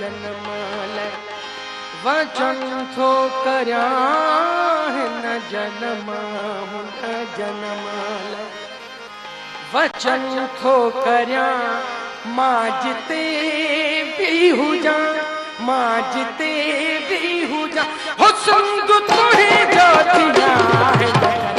जनमाल वचन थो करया हिन जनमा हुन जनमाल वचन थो करया मां जिते भी हुजा मां जिते भी हुजा हो संग तुहे जो थिया हिन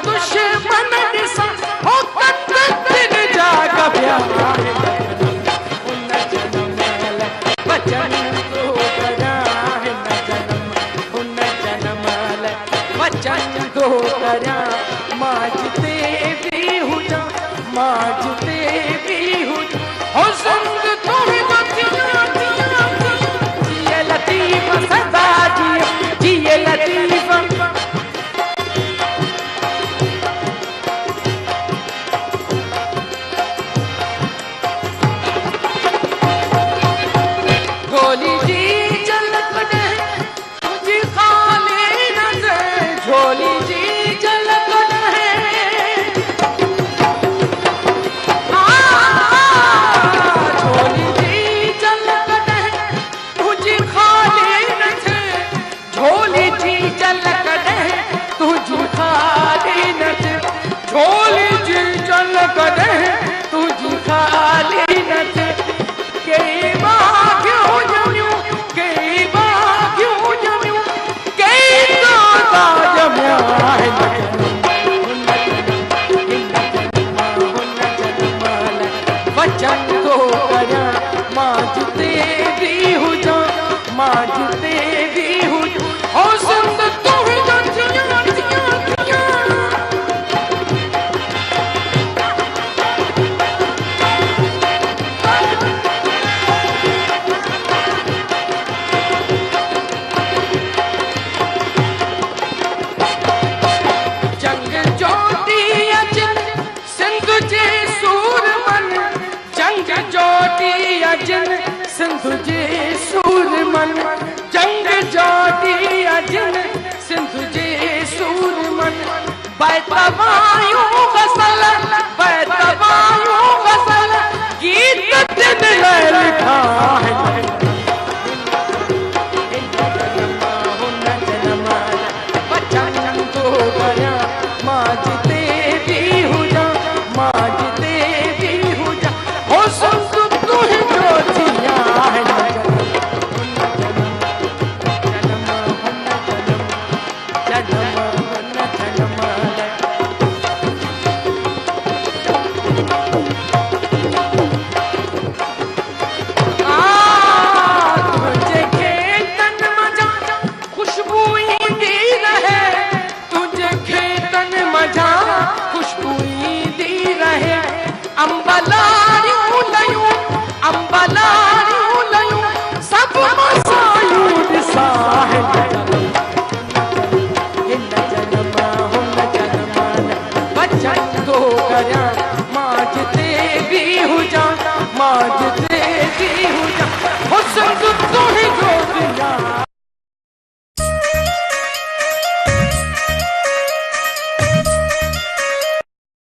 दुश्मन दिसा हो दिन जाग प्यार हुन जनमाल वचन थो करया हिन जनम हुन जनमाल वचन थो करया मां जिते भी हुजा मां जिते भी हुजा हो संग तुहे जिए लतीफ सदा जिए लतीफ झोली जी झलक दे तुझी खाली नजर झोली जी झलक दे झोली जी झलक दे तुझी खाली नजर झोली जी झलक दे तुझी खाली नजर झोली जी झलक दे तुझी खाली नजर के वचन थो करया मां जिते भी हुजा मां जिते भी हुजा हो संग तुहे जो थिया जंग जोटी अजन सिंध जे सूरमन जंग जोटी अजन सिंध जे सूरमन जंग जोटी अजन सिंध जे सूरमन बैतवायूं गसल गीत दिन लिखा है हुन जनमाल वचन थो करया मां जिते भी हुजा मां जिते भी हुजा हो संग तुहे जो थिया हिन तुझे खेतन मजा खुशबू ईंदी रहे तुझे खेतन मजा खुशबू ईंदी रहे अंबलारियूं लयूं सब मसायूं ॾिसां हिन जनमाल वचन थो करया मां जिते भी हुजा मां जिते